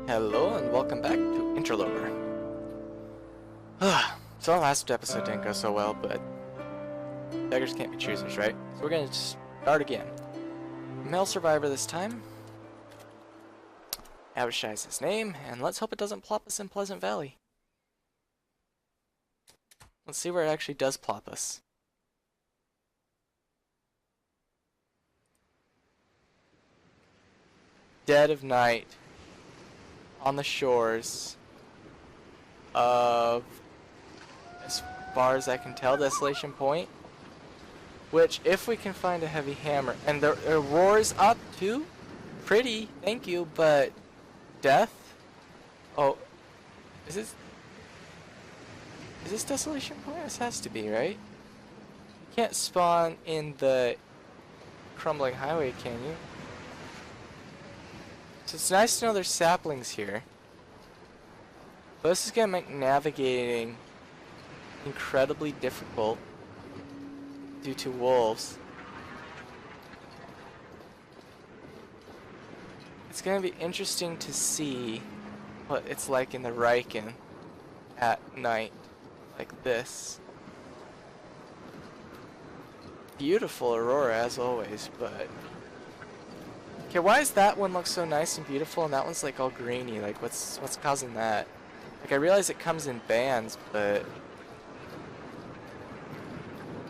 Hello and welcome back to Interloper. So our last episode didn't go so well, but beggars can't be choosers, right? So we're gonna start again. Male survivor this time. Abishai is his name, and let's hope it doesn't plop us in Pleasant Valley. Let's see where it actually does plop us. Dead of night. On the shores of, as far as I can tell, Desolation Point. Which, if we can find a heavy hammer, and the aurora's up too? Pretty, thank you, but death? Oh, is this Desolation Point? This has to be, right? You can't spawn in the crumbling highway, can you? So it's nice to know there's saplings here. But this is going to make navigating incredibly difficult due to wolves. It's going to be interesting to see what it's like in the Riken at night like this. Beautiful aurora as always, but okay, why does that one look so nice and beautiful and that one's like all greeny? Like what's causing that? Like I realize it comes in bands, but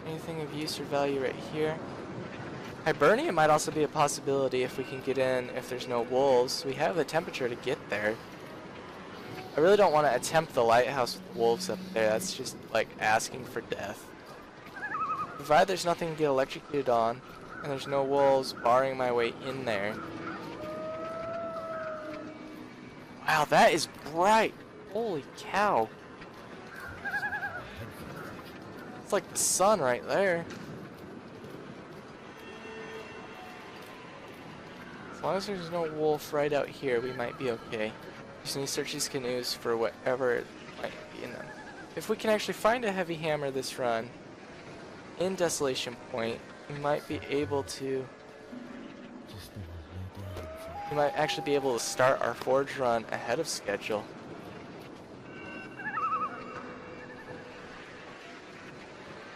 anything of use or value right here? Hibernia might also be a possibility if we can get in, if there's no wolves. We have the temperature to get there. I really don't want to attempt the lighthouse with wolves up there. That's just like asking for death. Provided there's nothing to get electrocuted on, and there's no wolves barring my way in there. Wow, that is bright. Holy cow. It's like the sun right there. As long as there's no wolf right out here, we might be okay. Just need to search these canoes for whatever might be in them. If we can actually find a heavy hammer this run in Desolation Point, we might be able to. We might actually be able to start our forge run ahead of schedule.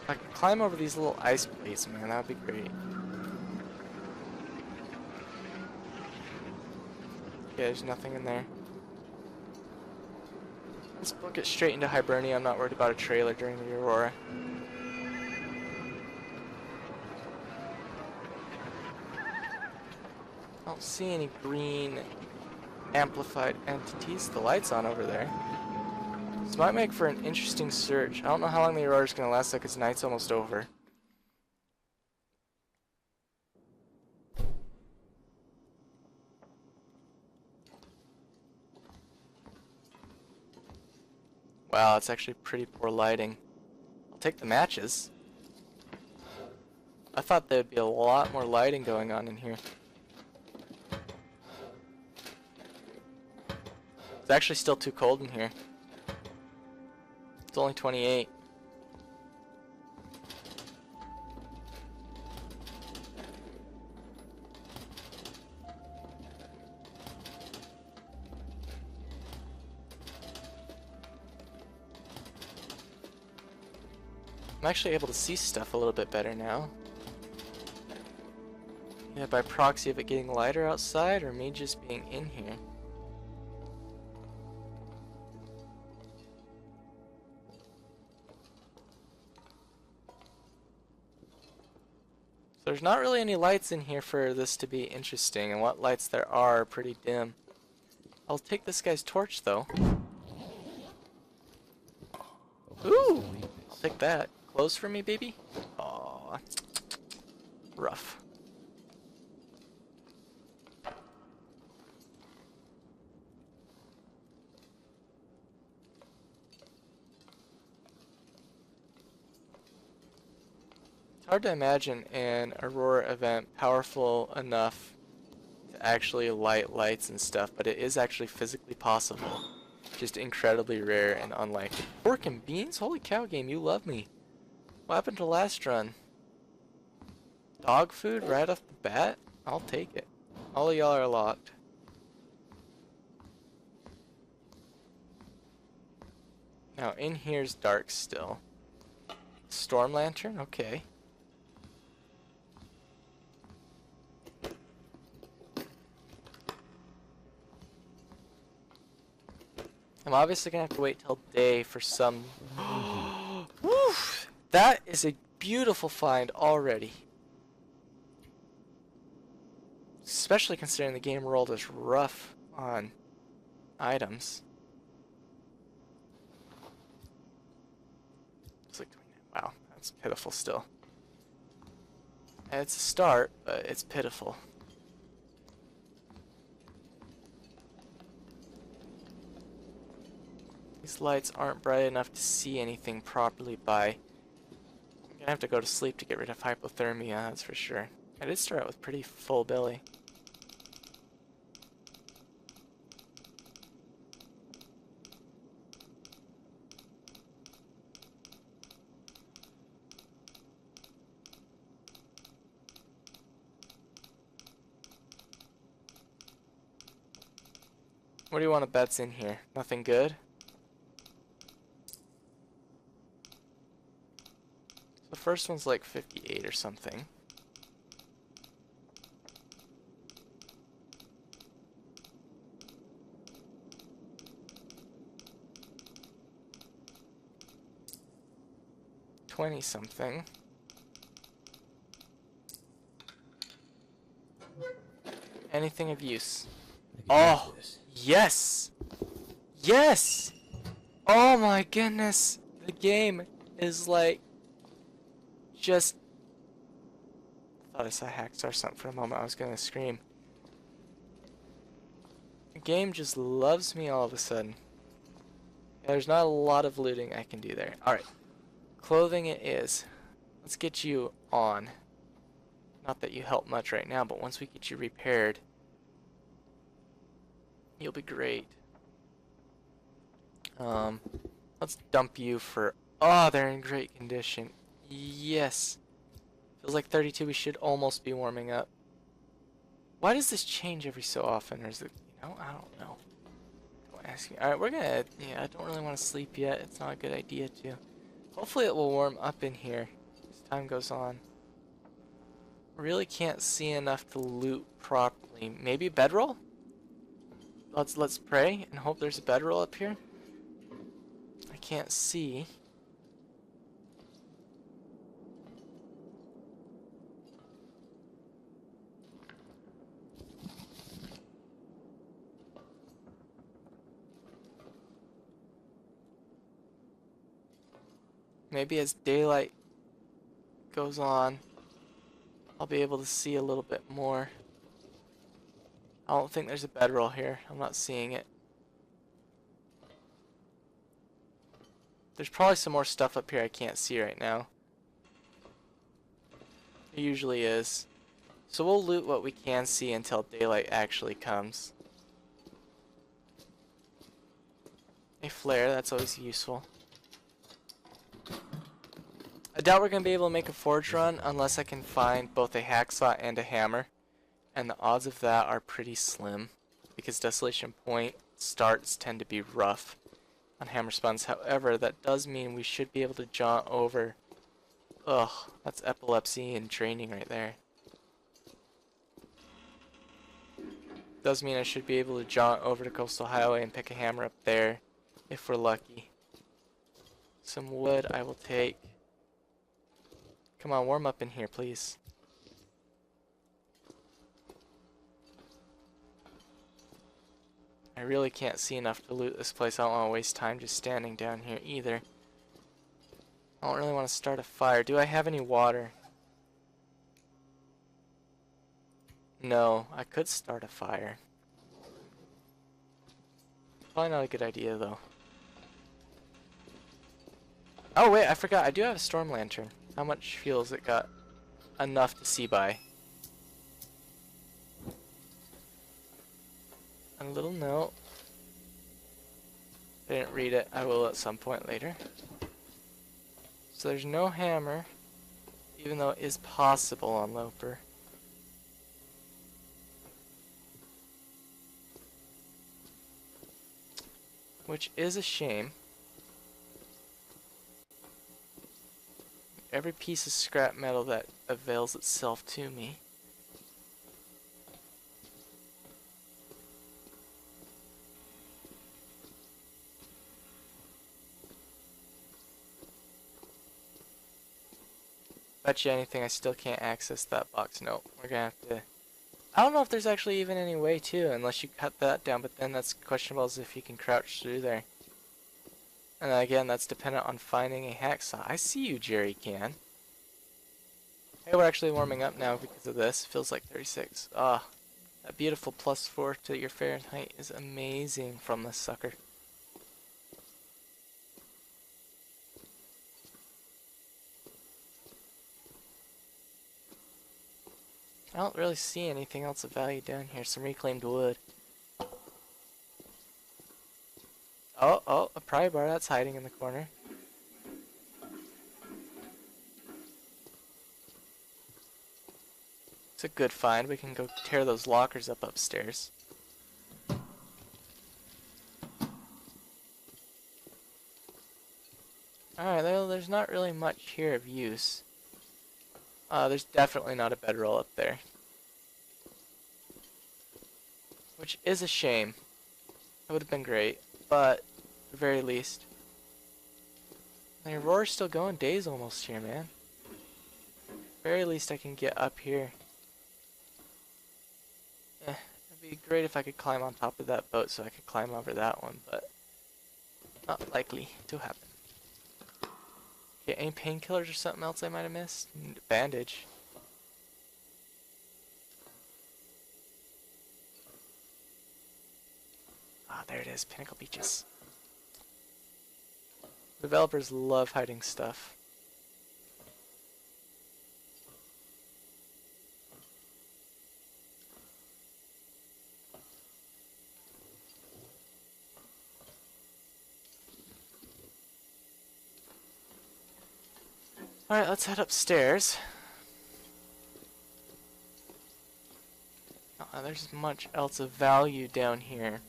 If I could climb over these little ice plates, man, that would be great. Okay, there's nothing in there. Let's book it straight into Hibernia. I'm not worried about a trailer during the aurora. I don't see any green amplified entities. The light's on over there. This might make for an interesting search. I don't know how long the aurora's going to last because night's almost over. Wow, it's actually pretty poor lighting. I'll take the matches. I thought there'd be a lot more lighting going on in here. It's actually still too cold in here. It's only 28. I'm actually able to see stuff a little bit better now. Yeah, by proxy of it getting lighter outside or me just being in here. So there's not really any lights in here for this to be interesting, and what lights there are pretty dim. I'll take this guy's torch though. Ooh! I'll take that. Close for me, baby? Aww. Rough. It's hard to imagine an aurora event powerful enough to actually light lights and stuff, but it is actually physically possible. Just incredibly rare and unlikely. Pork and beans? Holy cow, game, you love me. What happened to last run? Dog food right off the bat? I'll take it. All of y'all are locked. Now in here's dark still. Storm lantern? Okay. I'm obviously gonna have to wait till day for some. Woof! That is a beautiful find already. Especially considering the game world is rough on items. It's like, wow, that's pitiful still. And it's a start, but it's pitiful. These lights aren't bright enough to see anything properly by. I'm gonna have to go to sleep to get rid of hypothermia, that's for sure. I did start out with pretty full belly. What do you want to bets in here? Nothing good? The first one's like 58 or something. $20 something. Anything of use? Oh, yes! Yes! Oh my goodness! The game is like just. I thought I saw Hackstar or something for a moment. I was gonna scream. The game just loves me all of a sudden. Yeah, there's not a lot of looting I can do there. Alright. Clothing it is. Let's get you on. Not that you help much right now, but once we get you repaired, you'll be great. Let's dump you for. Oh, they're in great condition. Yes. Feels like 32. We should almost be warming up. Why does this change every so often, or is it? You know, I don't know. Don't ask me. All right, we're gonna. Yeah, I don't really want to sleep yet. It's not a good idea to. Hopefully, it will warm up in here as time goes on. Really can't see enough to loot properly. Maybe bedroll? Let's pray and hope there's a bedroll up here. I can't see. Maybe as daylight goes on, I'll be able to see a little bit more. I don't think there's a bedroll here. I'm not seeing it. There's probably some more stuff up here I can't see right now. There usually is. So we'll loot what we can see until daylight actually comes. A flare, that's always useful. I doubt we're going to be able to make a forge run unless I can find both a hacksaw and a hammer. And the odds of that are pretty slim, because Desolation Point starts tend to be rough on hammer spawns. However, that does mean we should be able to jaunt over. Ugh, that's epilepsy and training right there. Does mean I should be able to jaunt over to Coastal Highway and pick a hammer up there, if we're lucky. Some wood I will take. Come on, warm up in here, please. I really can't see enough to loot this place. I don't want to waste time just standing down here either. I don't really want to start a fire. Do I have any water? No, I could start a fire. Probably not a good idea though. Oh wait, I forgot. I do have a storm lantern. How much fuel has it got? Enough to see by. A little note. I didn't read it. I will at some point later. So there's no hammer, even though it is possible on Loper. Which is a shame. every piece of scrap metal that avails itself to me. Bet you anything I still can't access that box. Nope, we're gonna have to... I don't know if there's actually even any way to, unless you cut that down, but then that's questionable as if you can crouch through there. And again, that's dependent on finding a hacksaw. I see you, Jerry Can. Hey, we're actually warming up now because of this. Feels like 36. Ah, that beautiful +4 to your Fahrenheit is amazing from this sucker. I don't really see anything else of value down here. Some reclaimed wood. Oh, a pry bar that's hiding in the corner. It's a good find. We can go tear those lockers up upstairs. Alright, there's not really much here of use. There's definitely not a bedroll up there. Which is a shame. That would have been great, but at the very least. The aurora's still going. Day's almost here, man. Very least I can get up here. It'd be great if I could climb on top of that boat so I could climb over that one, but not likely to happen. Okay, any painkillers or something else I might have missed? Bandage. Ah, there it is, Pinnacle Beaches. Developers love hiding stuff. Alright, let's head upstairs. There's much else of value down here.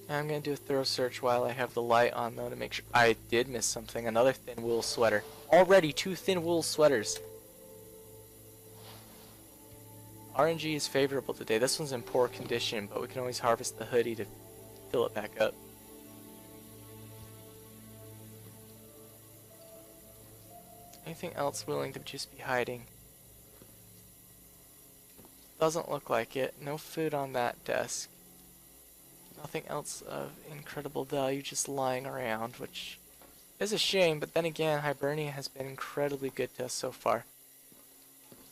I'm gonna do a thorough search while I have the light on though to make sure. I did miss something. Another thin wool sweater. Already 2 thin wool sweaters. RNG is favorable today. This one's in poor condition, but we can always harvest the hoodie to fill it back up. Anything else willing to just be hiding? Doesn't look like it. No food on that desk. Nothing else of incredible value just lying around, which is a shame, but then again, Hibernia has been incredibly good to us so far.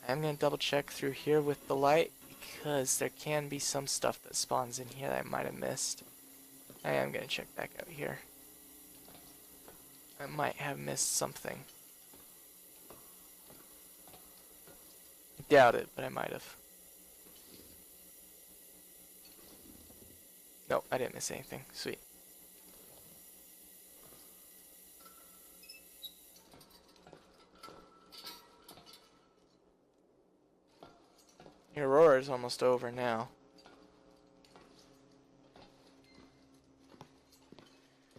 I'm going to double check through here with the light, because there can be some stuff that spawns in here that I might have missed. I am going to check back out here. I might have missed something. I doubt it, but I might have. Nope, I didn't miss anything. Sweet. The aurora is almost over now.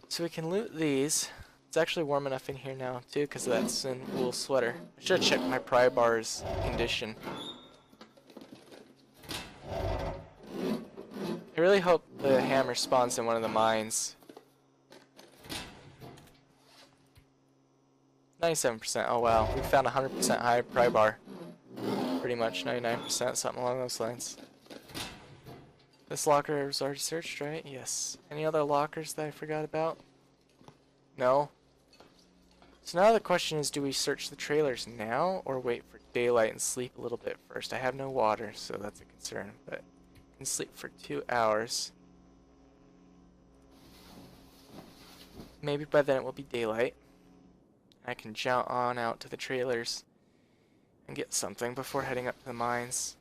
So we can loot these. It's actually warm enough in here now too because of that thin wool sweater. I should have checked my pry bar's condition. I really hope the hammer spawns in one of the mines. 97%. Oh wow, we found 100% high pry bar. Pretty much 99%, something along those lines. This locker was already searched, right? Yes. Any other lockers that I forgot about? No. So now the question is, do we search the trailers now or wait for daylight and sleep a little bit first? I have no water, so that's a concern, but I can sleep for 2 hours. Maybe by then it will be daylight. I can jaunt on out to the trailers and get something before heading up to the mines.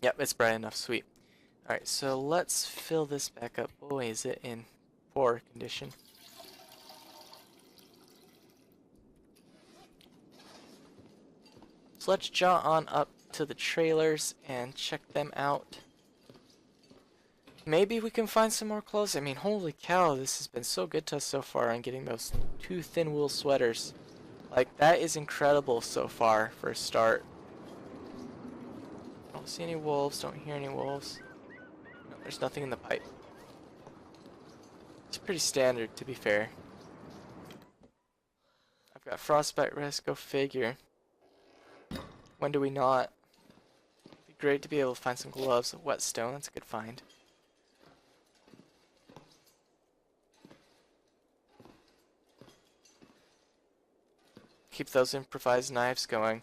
Yep, it's bright enough. Sweet. Alright, so let's fill this back up. Boy, is it in poor condition. So let's jaunt on up to the trailers and check them out. maybe we can find some more clothes. I mean, holy cow, this has been so good to us so far on getting those 2 thin wool sweaters. Like, that is incredible so far for a start. Don't see any wolves, don't hear any wolves. No, there's nothing in the pipe. It's pretty standard, to be fair. I've got frostbite risk, go figure. When do we not? It'd be great to be able to find some gloves. Whetstone, that's a good find. Keep those improvised knives going.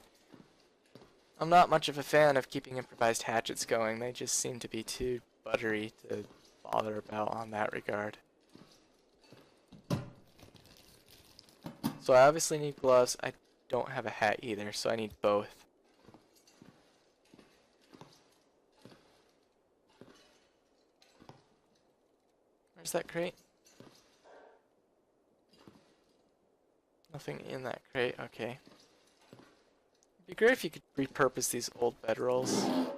I'm not much of a fan of keeping improvised hatchets going. They just seem to be too buttery to bother about on that regard. So I obviously need gloves. I don't have a hat either, so I need both. Where's that crate? Nothing in that crate, okay. It'd be great if you could repurpose these old bedrolls.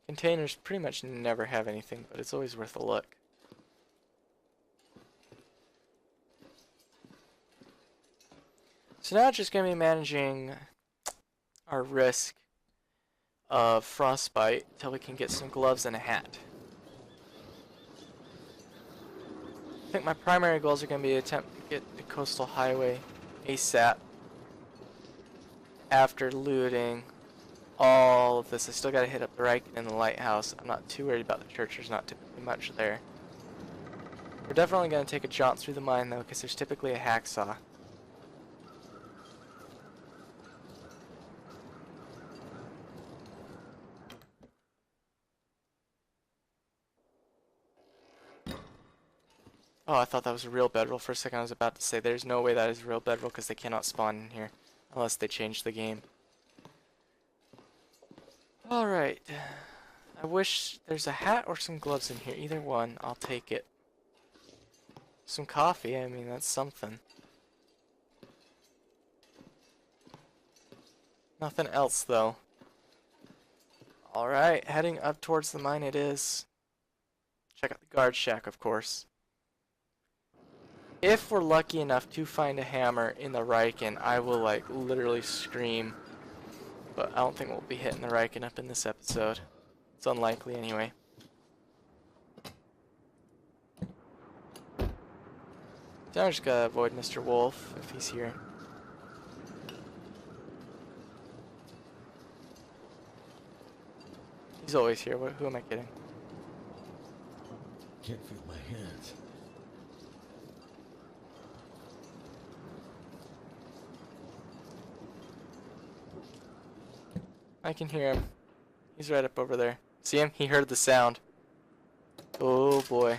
Containers pretty much never have anything, but it's always worth a look. So now just going to be managing our risk of frostbite until we can get some gloves and a hat. I think my primary goals are going to be to attempt to get the coastal highway ASAP after looting all of this. I still got to hit up the Riken and the lighthouse. I'm not too worried about the church. There's not typically much there. We're definitely going to take a jaunt through the mine though, because there's typically a hacksaw. Oh, I thought that was a real bedroll for a second. I was about to say there's no way that is a real bedroll because they cannot spawn in here unless they change the game. Alright. I wish there's a hat or some gloves in here. Either one, I'll take it. Some coffee, I mean, that's something. Nothing else, though. Alright, heading up towards the mine it is. Check out the guard shack, of course. If we're lucky enough to find a hammer in the Riken, I will, like, literally scream. But I don't think we'll be hitting the Riken up in this episode. It's unlikely, anyway. So I'm just gonna avoid Mr. Wolf if he's here. He's always here. Who am I kidding? Can't feel my hands. I can hear him. He's right up over there. See him? He heard the sound. Oh boy.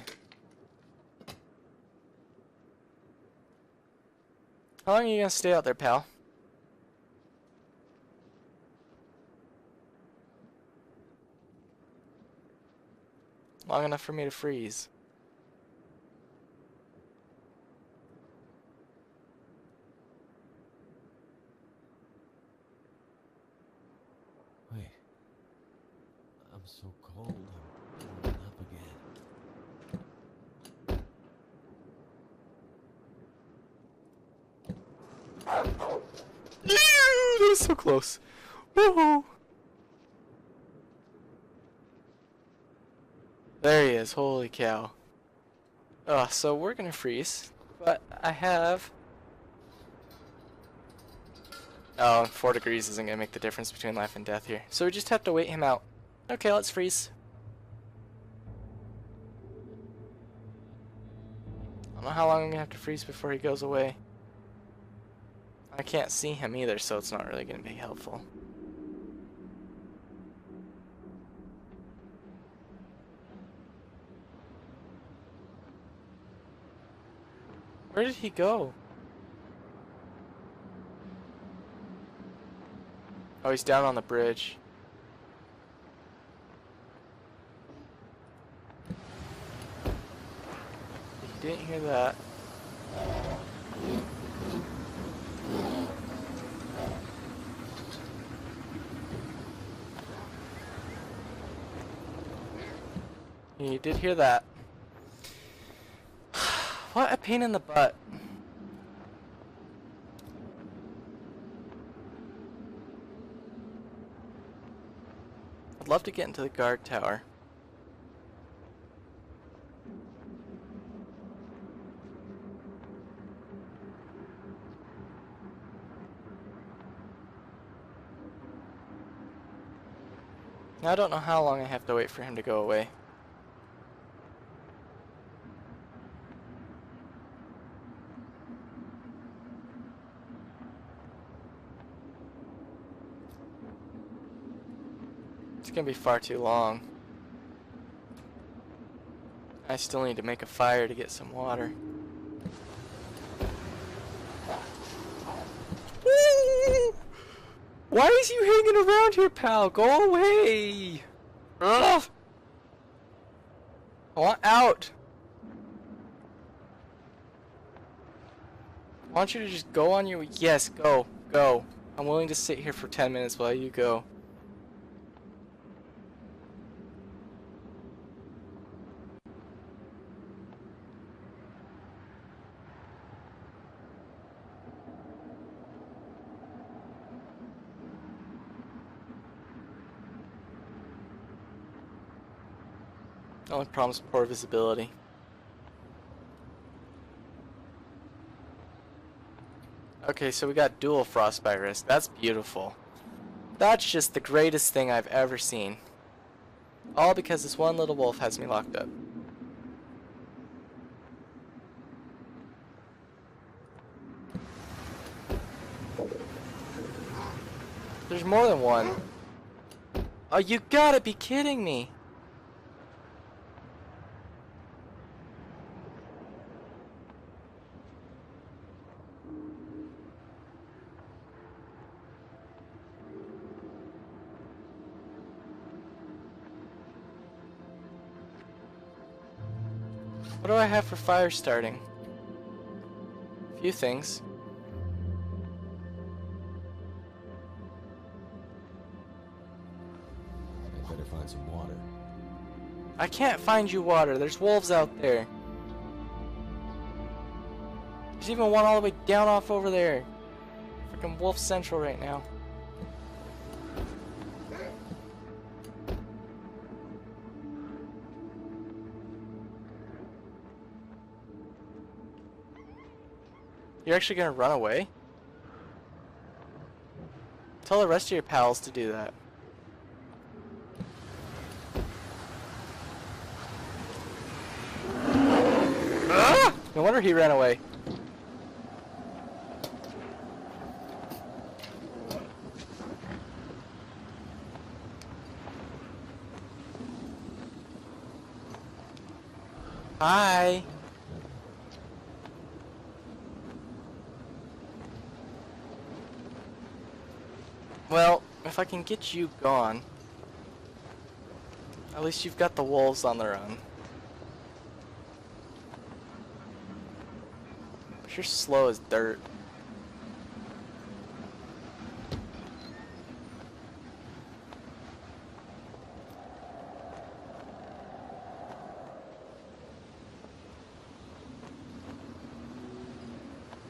How long are you gonna stay out there, pal? Long enough for me to freeze. Wait. I'm so cold. I'm warming up again. That was so close. Woohoo! There he is. Holy cow. So we're gonna freeze, but I have. Oh, 4 degrees isn't gonna make the difference between life and death here. So we just have to wait him out. Okay, let's freeze. I don't know how long I'm gonna have to freeze before he goes away. I can't see him either, so it's not really gonna be helpful. Where did he go? Oh, he's down on the bridge. You didn't hear that. You did hear that. What a pain in the butt. I'd love to get into the guard tower. Now I don't know how long I have to wait for him to go away. It's gonna be far too long. I still need to make a fire to get some water. Why is you hanging around here, pal? Go away! Ugh! I want out! I want you to just go on your... Yes, go. Go. I'm willing to sit here for 10 minutes while you go. Only problem is poor visibility. Okay, so we got dual frostbite risk. That's beautiful. That's just the greatest thing I've ever seen. All because this one little wolf has me locked up. There's more than one. Oh, you gotta be kidding me. What do I have for fire starting? A few things. I better find some water. I can't find you water. There's wolves out there. There's even one all the way down off over there. Freaking Wolf Central right now. You're actually gonna run away? Tell the rest of your pals to do that. Ah! No wonder he ran away. Hi. Well, if I can get you gone, at least you've got the wolves on their own. But you're slow as dirt.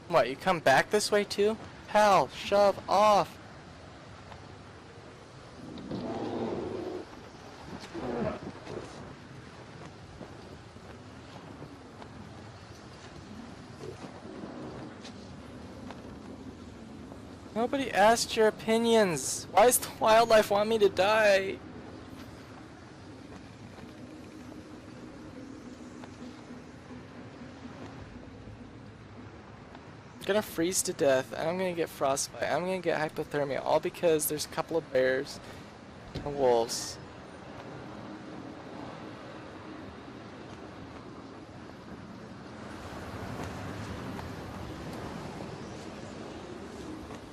What, you come back this way too? Pal, shove off! Nobody asked your opinions. Why does the wildlife want me to die? I'm gonna freeze to death, and I'm gonna get frostbite. I'm gonna get hypothermia, all because there's a couple of bears and wolves.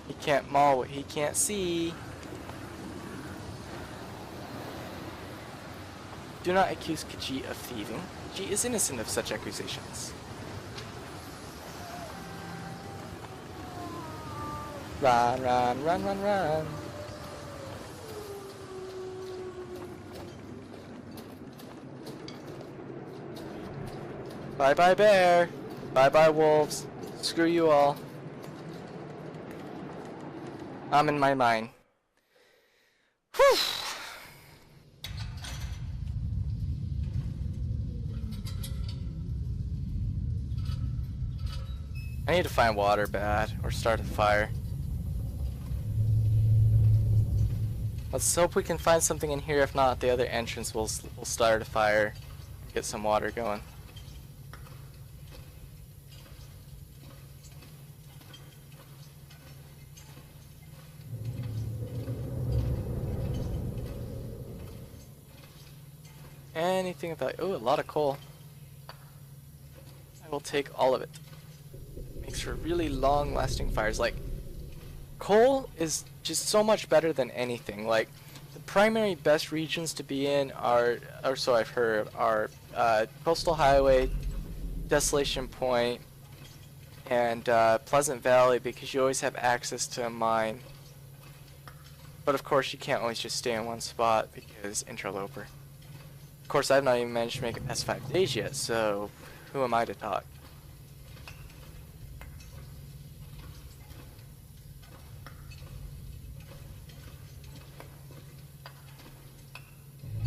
He can't maul what he can't see. Do not accuse Khajiit of thieving. Khajiit is innocent of such accusations. Run, run, run, run, run. Bye bye bear. Bye bye wolves. Screw you all. I'm in my mine. Whew. I need to find water bad, or start a fire. Let's hope we can find something in here. If not, at the other entrance we'll start a fire, get some water going. Anything about, oh, a lot of coal. I will take all of it. Makes for really long lasting fires. Like, coal is just so much better than anything. Like, the primary best regions to be in are, or so I've heard, are Coastal Highway, Desolation Point, and Pleasant Valley, because you always have access to a mine. But of course you can't always just stay in one spot because Interloper. Of course, I've not even managed to make it past 5 days yet, so who am I to talk?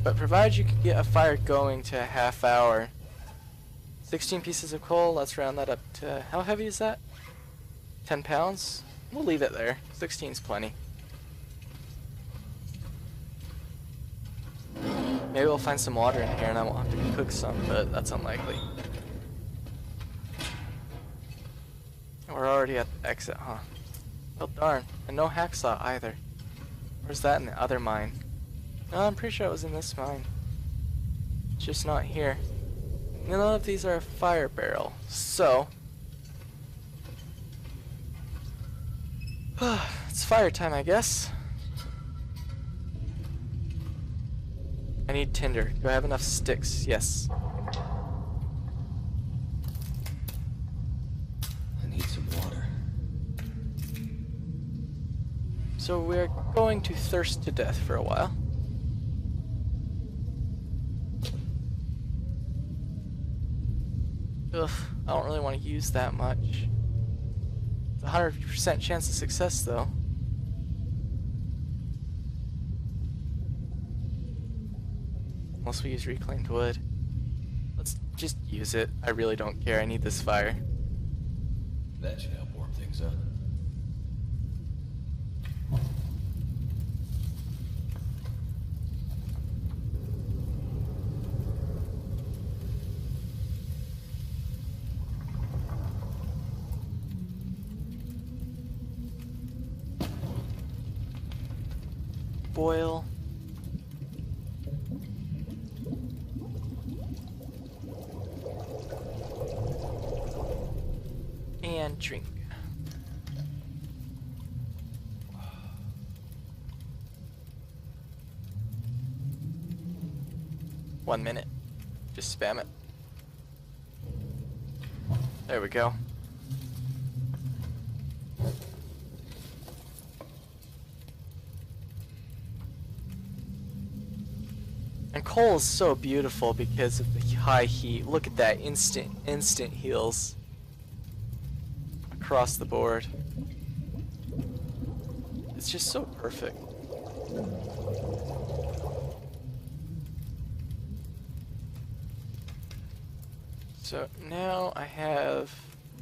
But provided you can get a fire going to a half hour. 16 pieces of coal, let's round that up to, how heavy is that? 10 pounds? We'll leave it there. 16's plenty. Maybe we'll find some water in here and I won't have to cook some, but that's unlikely. We're already at the exit, huh? Oh darn, and no hacksaw either. Where's that in the other mine? No, I'm pretty sure it was in this mine. It's just not here. None of these are a fire barrel, so... it's fire time, I guess. I need tinder. Do I have enough sticks? Yes. I need some water. So we're going to thirst to death for a while. Ugh, I don't really want to use that much. It's a 100% chance of success though. Unless we use reclaimed wood. Let's just use it. I really don't care. I need this fire. That should help warm things up. Boil. And drink. One minute. Just spam it. There we go. And coal is so beautiful because of the high heat. Look at that, instant heals across the board. It's just so perfect. So now I have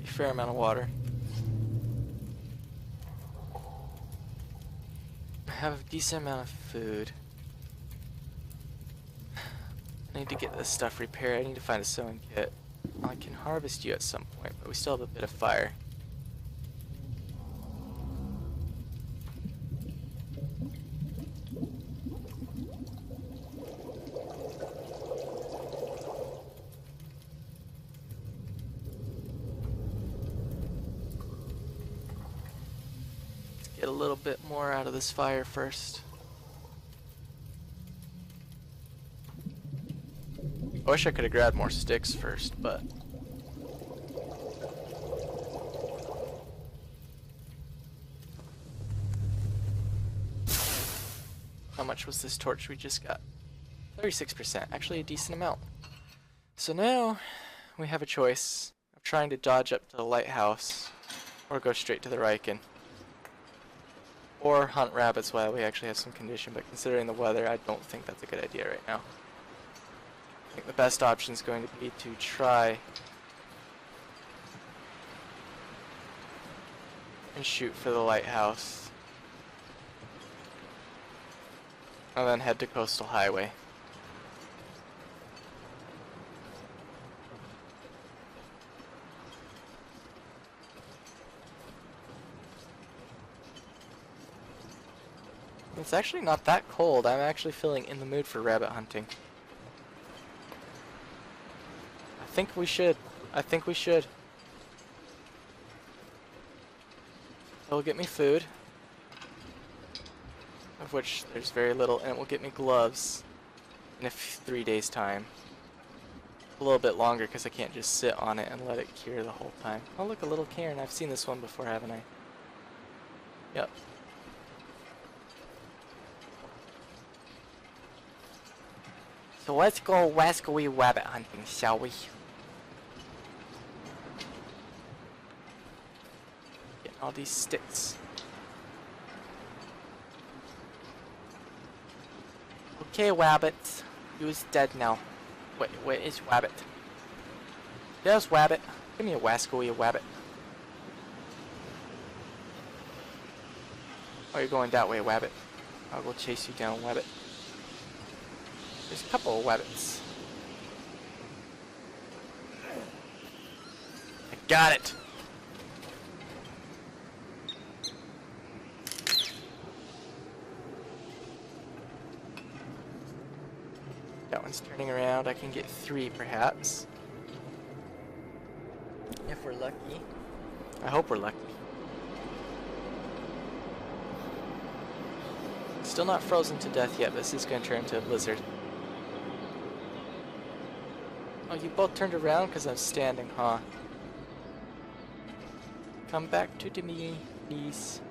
a fair amount of water. I have a decent amount of food. I need to get this stuff repaired. I need to find a sewing kit. I can harvest you at some point, but we still have a bit of fire. Let's get a little bit more out of this fire first. I wish I could have grabbed more sticks first, but... How much was this torch we just got? 36%, actually a decent amount. So now, we have a choice of trying to dodge up to the lighthouse or go straight to the Riken. Or hunt rabbits while we actually have some condition, but considering the weather, I don't think that's a good idea right now. I think the best option is going to be to try and shoot for the lighthouse. And then head to Coastal Highway. It's actually not that cold. I'm actually feeling in the mood for rabbit hunting. I think we should. It'll get me food, of which there's very little, and it will get me gloves in 3 days' time. A little bit longer because I can't just sit on it and let it cure the whole time. Oh look, a little cairn. I've seen this one before, haven't I? Yep. So let's go wascally rabbit hunting, shall we? Getting all these sticks. Okay, Wabbit. You's dead now. Wait, where is Wabbit? There's Wabbit. Give me a wascally Wabbit. Oh, you're going that way, Wabbit. I'll go chase you down, Wabbit. There's a couple of Wabbits. I got it! That one's turning around. I can get 3 perhaps. If we're lucky. I hope we're lucky. Still not frozen to death yet. This is going to turn into a blizzard. Oh, you both turned around because I'm standing, huh? Come back to me, please.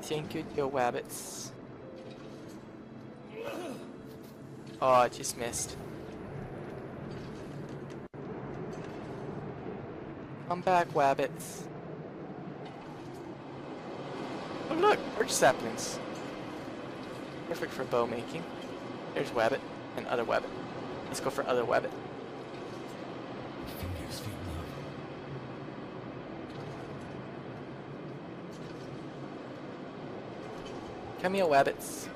Thank you, dear Wabbits. Oh, I just missed. Come back, Wabbits. Oh look, birch saplings. Perfect for bow making. There's Wabbit and other Wabbit. Let's go for other Wabbit. Come here, Wabbits.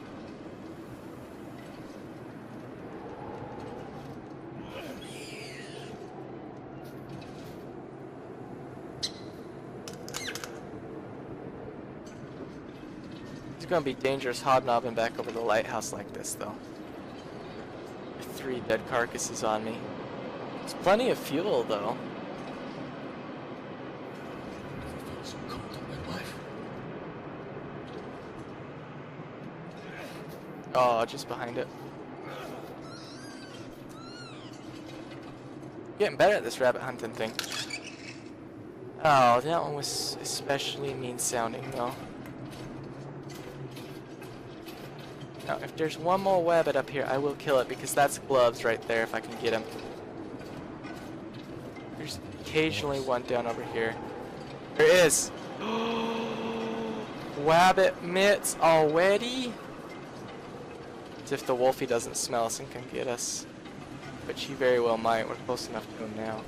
It's gonna be dangerous hobnobbing back over the lighthouse like this, though. With 3 dead carcasses on me. There's plenty of fuel, though. Oh, just behind it. Getting better at this rabbit hunting thing. Oh, that one was especially mean sounding though. Now, if there's one more wabbit up here, I will kill it because that's gloves right there if I can get him. There's occasionally one down over here. There is! Wabbit mitts already? As if the wolfie doesn't smell us and can get us. Which he very well might. We're close enough to him now.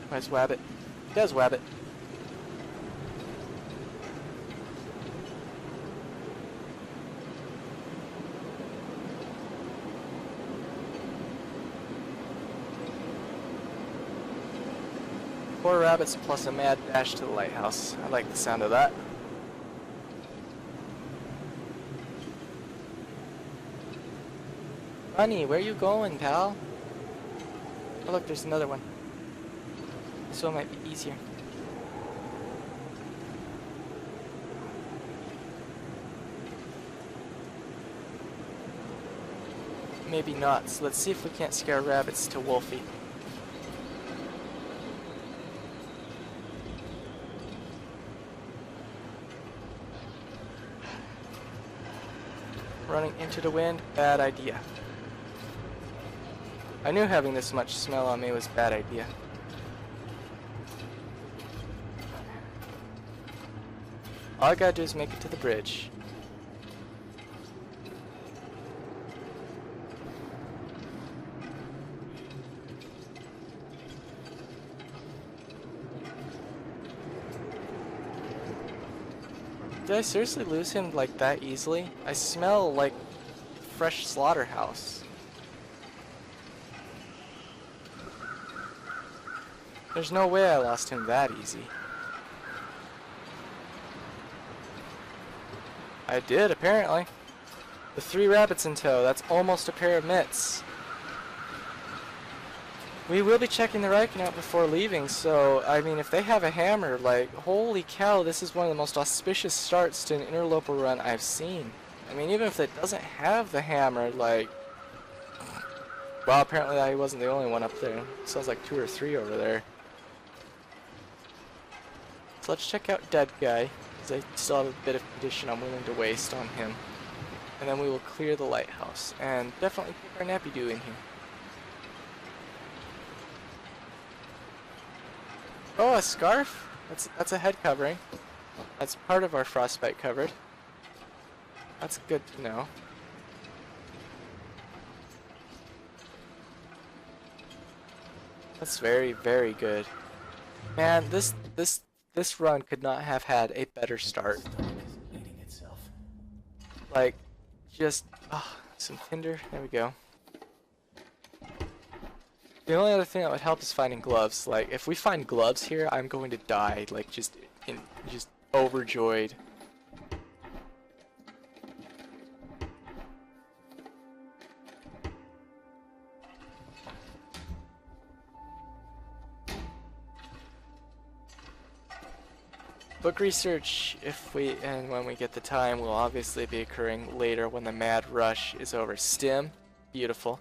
Where's Wabbit? There's Wabbit. Four rabbits plus a mad dash to the lighthouse. I like the sound of that. Bunny, where you going, pal? Oh look, there's another one. This one might be easier. Maybe not, so let's see if we can't scare rabbits to Wolfie. running into the wind, bad idea. I knew having this much smell on me was a bad idea. All I gotta do is make it to the bridge. Did I seriously lose him like that easily? I smell like fresh slaughterhouse. There's no way I lost him that easy. I did, apparently. The 3 rabbits in tow, that's almost a pair of mitts. We will be checking the Riken out before leaving, so, I mean, if they have a hammer, like, holy cow, this is one of the most auspicious starts to an Interloper run I've seen. I mean, even if it doesn't have the hammer, like, well, apparently I wasn't the only one up there. It sounds like 2 or 3 over there. So let's check out Dead Guy, because I still have a bit of condition I'm willing to waste on him. And then we will clear the lighthouse, and definitely keep our nappy doo in here. Oh, a scarf? That's a head covering. That's part of our frostbite covered. That's good to know. That's very, very good. Man, this run could not have had a better start. Like, just some tinder. There we go. The only other thing that would help is finding gloves. Like, if we find gloves here, I'm going to die. Like, just overjoyed. Book research, and when we get the time, will obviously be occurring later when the mad rush is over. Stim, beautiful.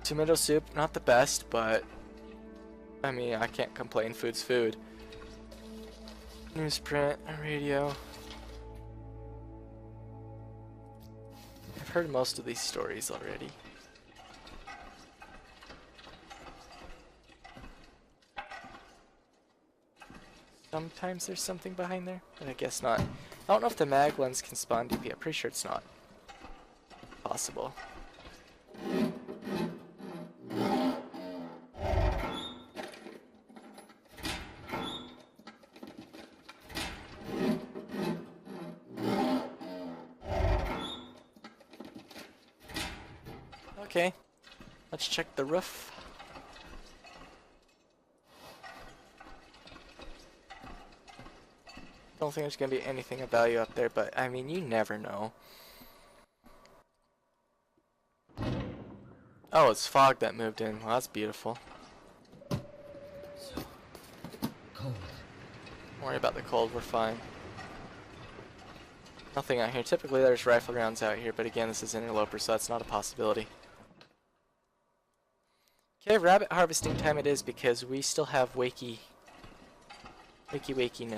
Tomato soup, not the best, but I mean, I can't complain. Food's food. Newsprint, radio. I've heard most of these stories already. Sometimes there's something behind there, but I guess not. I don't know if the mag lens can spawn DP. I'm pretty sure it's not possible. Okay, let's check the roof. Don't think there's gonna be anything of value up there, but I mean, you never know. Oh, it's fog that moved in. Well, that's beautiful. So cold. Don't worry about the cold, we're fine. Nothing out here. Typically there's rifle rounds out here, but again, this is Interloper, so that's not a possibility. Okay, rabbit harvesting time it is, because we still have wakiness,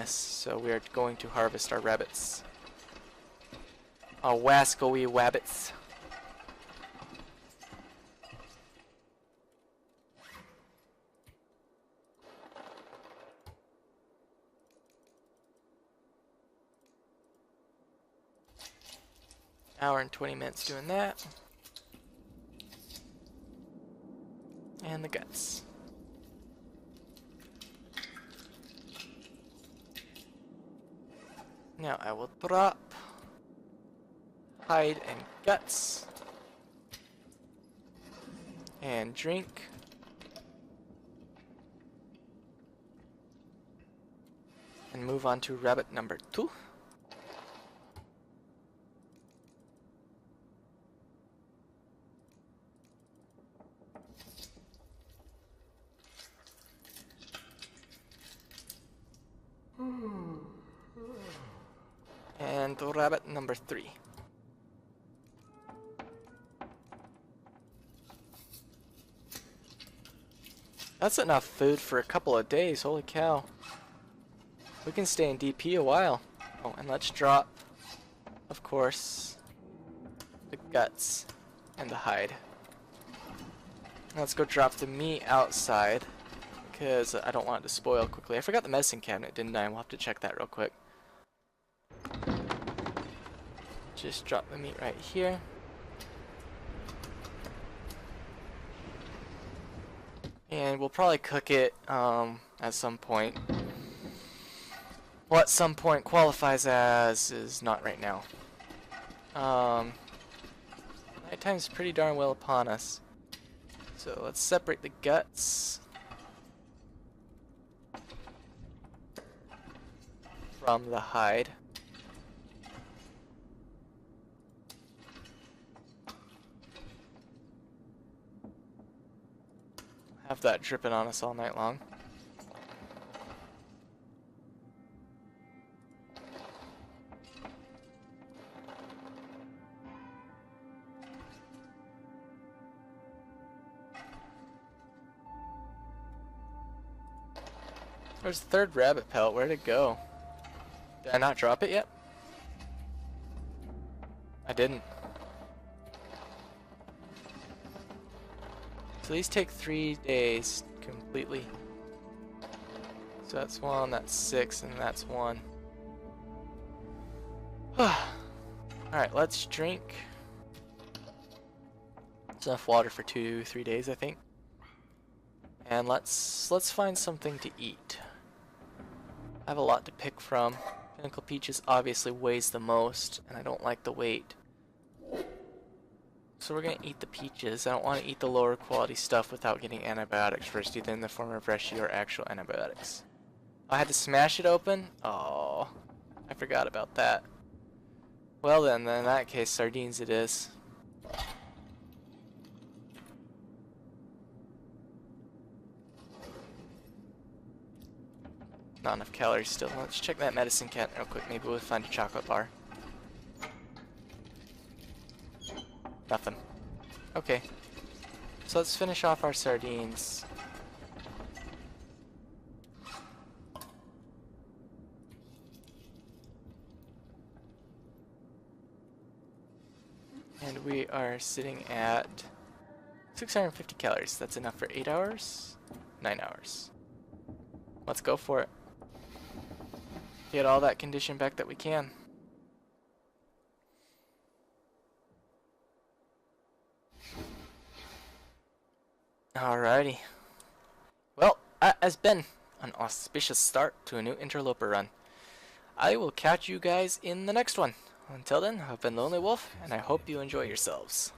so we are going to harvest our rabbits. Our wasco-y wabbits. Hour and 20 minutes doing that. And the guts. Now I will drop hide and guts and drink. And move on to rabbit number 2. And rabbit number 3. That's enough food for a couple of days, holy cow. We can stay in DP a while. Oh, and let's drop, of course, guts and the hide. Let's go drop the meat outside because I don't want it to spoil quickly. I forgot the medicine cabinet, didn't I? We'll have to check that real quick. Just drop the meat right here. And we'll probably cook it at some point. What some point qualifies as is not right now. Nighttime's pretty darn well upon us. So let's separate the guts from the hide. Have that dripping on us all night long. Where's the third rabbit pelt? Where'd it go? Did I not drop it yet? I didn't. So these take 3 days completely. So that's 1, that's 6, and that's 1. Alright, let's drink. It's enough water for 2-3 days, I think. And let's find something to eat. I have a lot to pick from. Pinnacle Peaches obviously weighs the most, and I don't like the weight. So we're gonna eat the peaches. I don't want to eat the lower quality stuff without getting antibiotics first, either in the form of Reshi or actual antibiotics. I had to smash it open? Oh, I forgot about that. Well then, in that case, sardines it is. Not enough calories still. Let's check that medicine cabinet real quick. Maybe we'll find a chocolate bar. Nothing. Okay. So let's finish off our sardines. And we are sitting at 650 calories. That's enough for 8 hours? 9 hours. Let's go for it. Get all that condition back that we can. Alrighty. Well, that has been an auspicious start to a new Interloper run. I will catch you guys in the next one. Until then, I've been Lonelywolf, and I hope you enjoy yourselves.